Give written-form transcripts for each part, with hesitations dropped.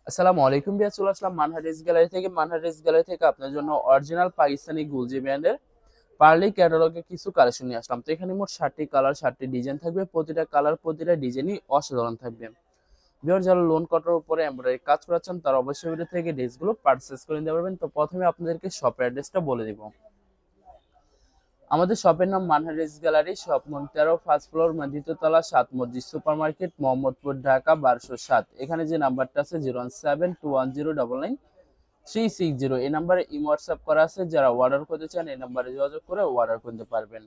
আসসালামু আলাইকুম ভাইয়া, চলে আসলাম মানহা ড্রেস গ্যালারি থেকে। মানহা ড্রেস গ্যালারি থেকে আপনার জন্য অরিজিনাল পাকিস্তানি গুলজি ব্র্যান্ডের পার্লি ক্যাটালগে কিছু কালেকশন নিয়ে আসলাম। তো এখানে মোট 7টি কালার, 7টি ডিজাইন থাকবে। প্রতিটা কালার, প্রতিটা ডিজাইনই অসাধারণ থাকবে। ভিউয়ার, যারা লোন কটার উপরে এমব্রয়ডারি কাজ করাচ্ছেন তারা অবশ্যই ভিডিও থেকে ড্রেসগুলো পারচেজ করে নিতে পারবেন। তো প্রথমে আপনাদেরকে শপের অ্যাড্রেসটা বলে দিব। আমাদের শপের নাম মানহা ড্রেস গ্যালারি, শপ নং 13, ফার্স্ট ফ্লোর, দ্বিতীয় তলা, 7 মসজিদ সুপার মার্কেট, মোহাম্মদপুর, ঢাকা 1207। এখানে যে নাম্বারটা আছে 01721093360, এই নাম্বারে ইমো হোয়াটসঅ্যাপ করা আছে। যারা অর্ডার করতে চান এই নাম্বারে যোগাযোগ করে অর্ডার করতে পারবেন।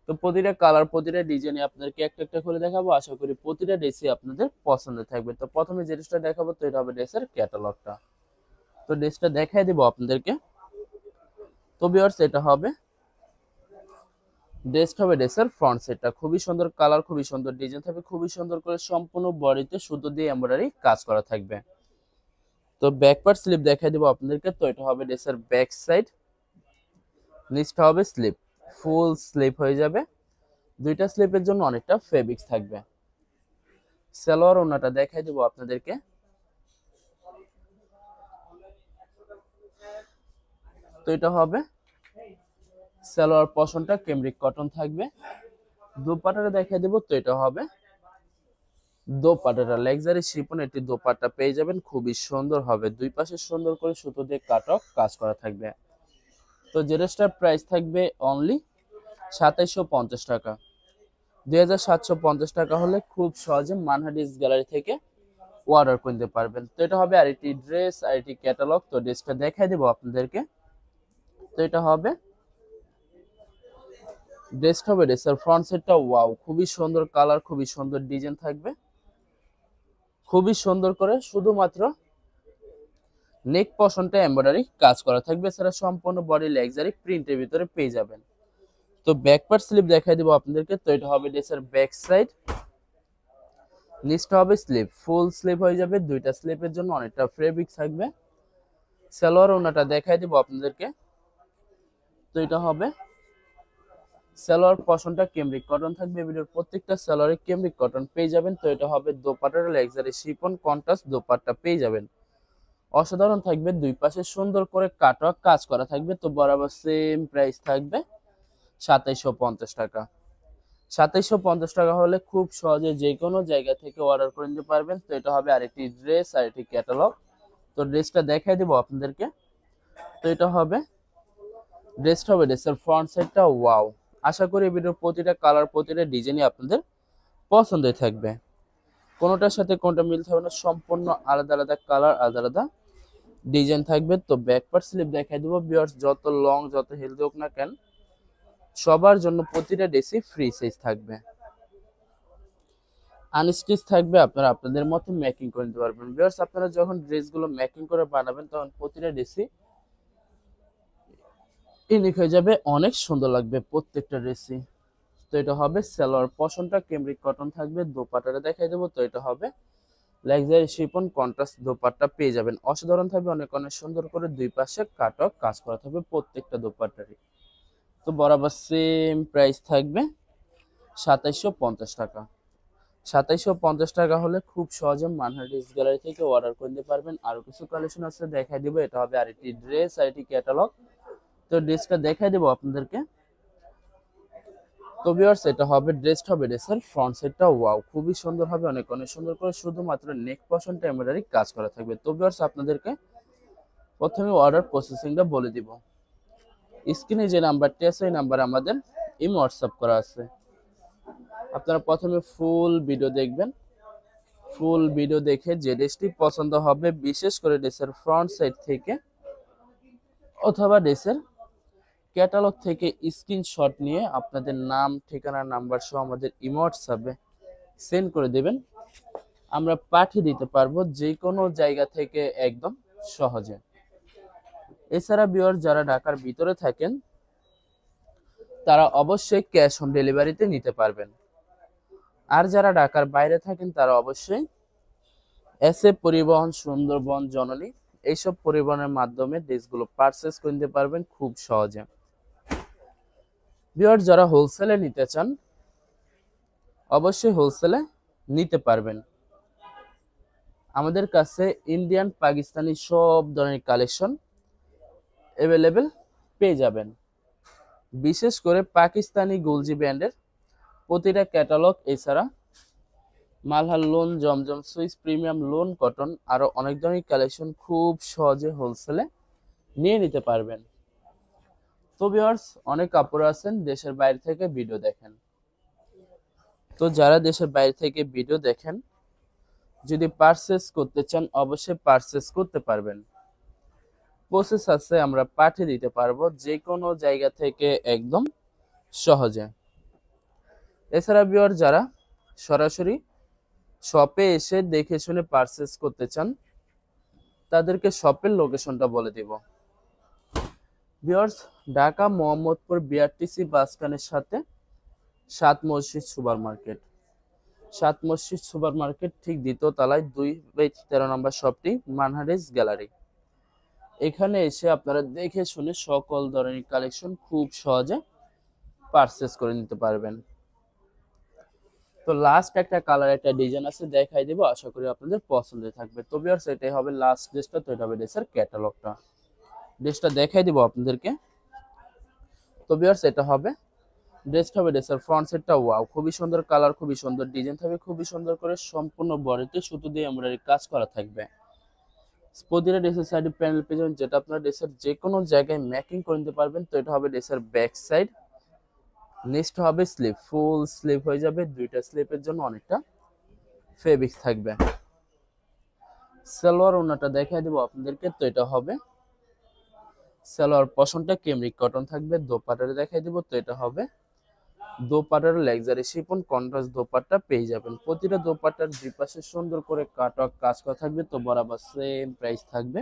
তো প্রতিটা কালার, প্রতিটা ডিজাইনে আপনাদেরকে একটা একটা করে দেখাবো। আশা করি প্রতিটা ড্রেসই আপনাদের পছন্দ থাকবে। তো প্রথমে যে ড্রেসটা দেখাবো তো এটা হবে ড্রেসের ক্যাটালগটা। তো ড্রেসটা দেখাই দিব আপনাদেরকে। তো ভিউয়ার্স, এটা হবে ড্রেসের ফ্রন্ট সেটটা। খুবই সুন্দর কালার, খুবই সুন্দর ডিজাইন থাকবে, খুবই সুন্দর করে সম্পূর্ণ বডিতে সুতো দিয়ে এমব্রয়ডারি কাজ করা থাকবে। তো ব্যাক পার্ট স্লিপ দেখাই দিব আপনাদেরকে। তো এটা হবে ড্রেসের ব্যাক সাইড, নিচটা হবে স্লিপ, ফুল স্লিপ হয়ে যাবে। দুইটা স্লিপের জন্য অনেকটা ফেব্রিক্স থাকবে। সালোয়ার ওনাটা দেখাই দিব আপনাদেরকে। তো এটা হবে সালোয়ার পশনটা ক্যামরিক কটন থাকবে। দোপাট্টাটা দেখাই দেব। তো এটা হবে দোপাট্টাটা লাক্সারি শিফন, একটি দোপাট্টা পেয়ে যাবেন, খুবই সুন্দর হবে। দুই পাশে সুন্দর করে সুতো দিয়ে কাটক কাজ করা থাকবে। তো যে ড্রেসটার প্রাইস থাকবে অনলি 2750 টাকা। 2750 টাকা হলে খুব সহজে মানহা ড্রেস গ্যালারি থেকে অর্ডার করতে পারবেন। তো এটা হবে আরেকটি ড্রেস, আরেকটি ক্যাটালগ। তো ড্রেসটা দেখাই দেবো আপনাদেরকে। তো এটা হবে ড্রেসের ফ্রন্ট সেটটা। ওয়াও, খুবই সুন্দর কালার, খুবই সুন্দর ডিজাইন থাকবে, খুবই সুন্দর করে শুধুমাত্র নেক পশনটা এমব্রয়ডারি কাজ করা থাকবে। এছাড়া সম্পূর্ণ বডি লাক্সারি প্রিন্টের ভিতরে পেয়ে যাবেন। তো ব্যাক পার্ট স্লিপ দেখাই দিব আপনাদেরকে। তো এটা হবে ড্রেসের ব্যাক সাইড, নিচটা হবে স্লিপ, ফুল স্লিপ হয়ে যাবে। দুইটা স্লিপের জন্য অনেকটা ফেব্রিক থাকবে। সালোয়ার ওনাটা দেখাই দিব আপনাদেরকে। তো এটা হবে সালোয়ার পশনটা ক্যামরিক কটন থাকবে। ভিডিওর প্রত্যেকটা সালোয়ারে ক্যামরিক কটন পেয়ে যাবেন। তো এটা হবে দোপাট্টার লাক্সারি শিফন কন্ট্রাস্ট দোপাট্টা পেয়ে যাবেন। অসাধারণ থাকবে, দুই পাশে সুন্দর করে কাটওয়ার্ক কাজ করা থাকবে। তো বরাবর সেম প্রাইস থাকবে 2750 টাকা। 2750 টাকা হলে খুব সহজে যে কোনো জায়গা থেকে অর্ডার করে নিতে পারবেন। তো এটা হবে আরেকটি ড্রেস, আরেকটি ক্যাটালগ। তো ড্রেসটা দেখাই দিব আপনাদেরকে। তো এটা হবে ড্রেসের ফ্রন্ট সাইডটা। ওয়াও, আশা করি ভিডিওর প্রতিটা কালার, প্রতিটা ডিজাইনই আপনাদের পছন্দের থাকবে। কোনোটার সাথে কোনোটা মিল থাকবে না, সম্পূর্ণ আলাদা আলাদা কালার, আলাদা আলাদা ডিজাইন থাকবে। তো ব্যাক পার্ট স্লিপ দেখাই দিব। ভিউয়ার্স, যত লং যত হেলদি হোক না কেন, সবার জন্য প্রতিটা ড্রেসই ফ্রি সাইজ থাকবে, আনস্টিচ থাকবে। আপনারা আপনাদের মতো মেকিং করে নিতে পারবেন। ভিউয়ার্স, আপনারা যখন ড্রেসগুলো মেকিং করে বানাবেন তখন প্রতিটা ড্রেসই ইউনিক হয়ে যাবে, অনেক সুন্দর লাগবে প্রত্যেকটা ড্রেসই। তো এটা হবে সালোয়ার পশনটা ক্যামরিক কটন থাকবে। দোপাট্টাটা দেখাই দেবো। তো এটা হবে লাক্সারি শিফন কন্ট্রাস্ট দোপাট্টা পেয়ে যাবেন। অসাধারণ থাকবে, অনেক অনেক সুন্দর করে দুই পাশে কাটওয়ার্ক কাজ করা থাকবে প্রত্যেকটা দোপাট্টারই। তো বরাবর সেম প্রাইস থাকবে 2750 টাকা। 2750 টাকা হলে খুব সহজে মানহা ড্রেস গ্যালারি থেকে অর্ডার করে নিতে পারবেন। আরো কিছু কালেকশন আছে, দেখাই দিব। এটা হবে আরেকটি ড্রেস, আরেকটি ক্যাটালগ। তো ড্রেসটা দেখাই দেবো আপনাদেরকে। তো ভিউয়ার্স, এটা হবে ড্রেসের ফ্রন্ট সাইডটা। ওয়াও, খুবই সুন্দর হবে, অনেক অনেক সুন্দর করে শুধুমাত্র নেক পশনটা এমব্রয়ডারি কাজ করা থাকবে। তো ভিউয়ার্স, আপনাদেরকে প্রথমে অর্ডার প্রসেসিংটা বলে দিব। স্ক্রিনে যে নাম্বারটি আছে এই নাম্বারে আমাদের ইমো হোয়াটসঅ্যাপ করা আছে। আপনারা প্রথমে ফুল ভিডিও দেখবেন। ফুল ভিডিও দেখে যে ড্রেসটি পছন্দ হবে, বিশেষ করে ড্রেসের ফ্রন্ট সাইড থেকে অথবা ড্রেসের ক্যাটালগ থেকে স্ক্রিনশট নিয়ে আপনাদের নাম, ঠিকানা, নাম্বার সহ আমাদের ইমো হোয়াটসঅ্যাপে সেন্ড করে দেবেন। আমরা পাঠিয়ে দিতে পারবো যে কোনো জায়গা থেকে একদম সহজে। এছাড়া ভিউয়ার, যারা ঢাকার ভিতরে থাকেন তারা অবশ্যই ক্যাশ অন ডেলিভারিতে নিতে পারবেন। আর যারা ঢাকার বাইরে থাকেন তারা অবশ্যই এসএ পরিবহন, সুন্দরবন, জননী এইসব পরিবহনের মাধ্যমে ড্রেসগুলো পারচেস করে নিতে পারবেন খুব সহজে। ভিউয়ার, যারা হোলসেলে নিতে চান অবশ্যই হোলসেলে নিতে পারবেন। আমাদের কাছে ইন্ডিয়ান পাকিস্তানি সব ধরনের কালেকশন অ্যাভেলেবেল পেয়ে যাবেন। বিশেষ করে পাকিস্তানি গুলজি ব্র্যান্ডের প্রতিটা ক্যাটালগ, এছাড়া মালহার লোন, জমজম সুইস, প্রিমিয়াম লোন, কটন, আরো অনেক ধরনের কালেকশন খুব সহজে হোলসেলে নিয়ে নিতে পারবেন। তো ভিউয়ার্স, অনেক কাপড় আছেন দেশের বাইরে থেকে ভিডিও দেখেন। তো যারা দেশের বাইরে থেকে ভিডিও দেখেন, যদি পারচেস করতে চান অবশ্যই পারচেস করতে পারবেন। প্রসেস আছে, আমরা পাঠিয়ে দিতে পারবো যে কোনো জায়গা থেকে একদম সহজে। এছাড়া ভিউয়ার, যারা সরাসরি শপে এসে দেখে শুনে পারচেস করতে চান তাদেরকে শপের লোকেশনটা বলে দিব। ভিউয়ার্স, ঢাকা মোহাম্মদপুর বিআরটিসি বাস স্ট্যান্ডের সাথে সাত মসজিদ সুপার মার্কেট। সাত মসজিদ সুপার মার্কেট ঠিক দ্বিতীয় তলায় 2/13 নম্বর শপটি মানহারিস গ্যালারি। এখানে এসে আপনারা দেখে শুনে সকল ধরনের কালেকশন খুব সহজে পারচেস করে নিতে পারবেন। তো লাস্ট একটা কালার, একটা ডিজাইন আছে, দেখাই দিব, আশা করি আপনাদের পছন্দ থাকবে। তো ভিউয়ার্স, এটাই হবে লাস্ট ড্রেসটা। তো এটা হবে ড্রেসের ক্যাটালগটা, ড্রেসটা দেখাই দিব আপনাদেরকে। তো ভিউয়ার্স, এটা হবে ড্রেসটা, হবে ড্রেসের ফ্রন্ট সাইডটা। ওয়াও, খুবই সুন্দর কালার, খুবই সুন্দর ডিজাইন থাকবে, খুবই সুন্দর করে সম্পূর্ণ বডিতে সুতো দিয়ে এমব্রয়ডারি কাজ করা থাকবে। প্রতিটা ড্রেসের সাইডে প্যানেল পেয়ে যাবেন, যেটা আপনার ড্রেসের যে কোনো জায়গায় ম্যাকিং করে নিতে পারবেন। তো এটা হবে ড্রেসের ব্যাক সাইড। নেক্সট হবে স্লিপ, ফুল স্লিপ হয়ে যাবে, দুইটা স্লিপের জন্য অনেকটা ফেব্রিক থাকবে। সালোয়ার ওনাটা দেখাই দেবো আপনাদেরকে। তো এটা হবে সালোয়ার পশনটা কেমরিক কটন থাকবে। দোপাট্টাটা দেখাই দিব। তো এটা হবে দোপাট্টার লাক্সারি শিফন কন্ট্রাস্ট দোপাট্টা পেয়ে যাবেন। প্রতিটা দোপাট্টার দুই পাশে সুন্দর করে কাটওয়ার্ক কাজ করা থাকবে। তো বরাবর সেম প্রাইস থাকবে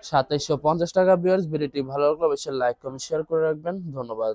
2750 টাকা। ভিউয়ার্স, ভিডিওটি ভালো লাগলে অবশ্যই লাইক কমেন্ট শেয়ার করে রাখবেন। ধন্যবাদ।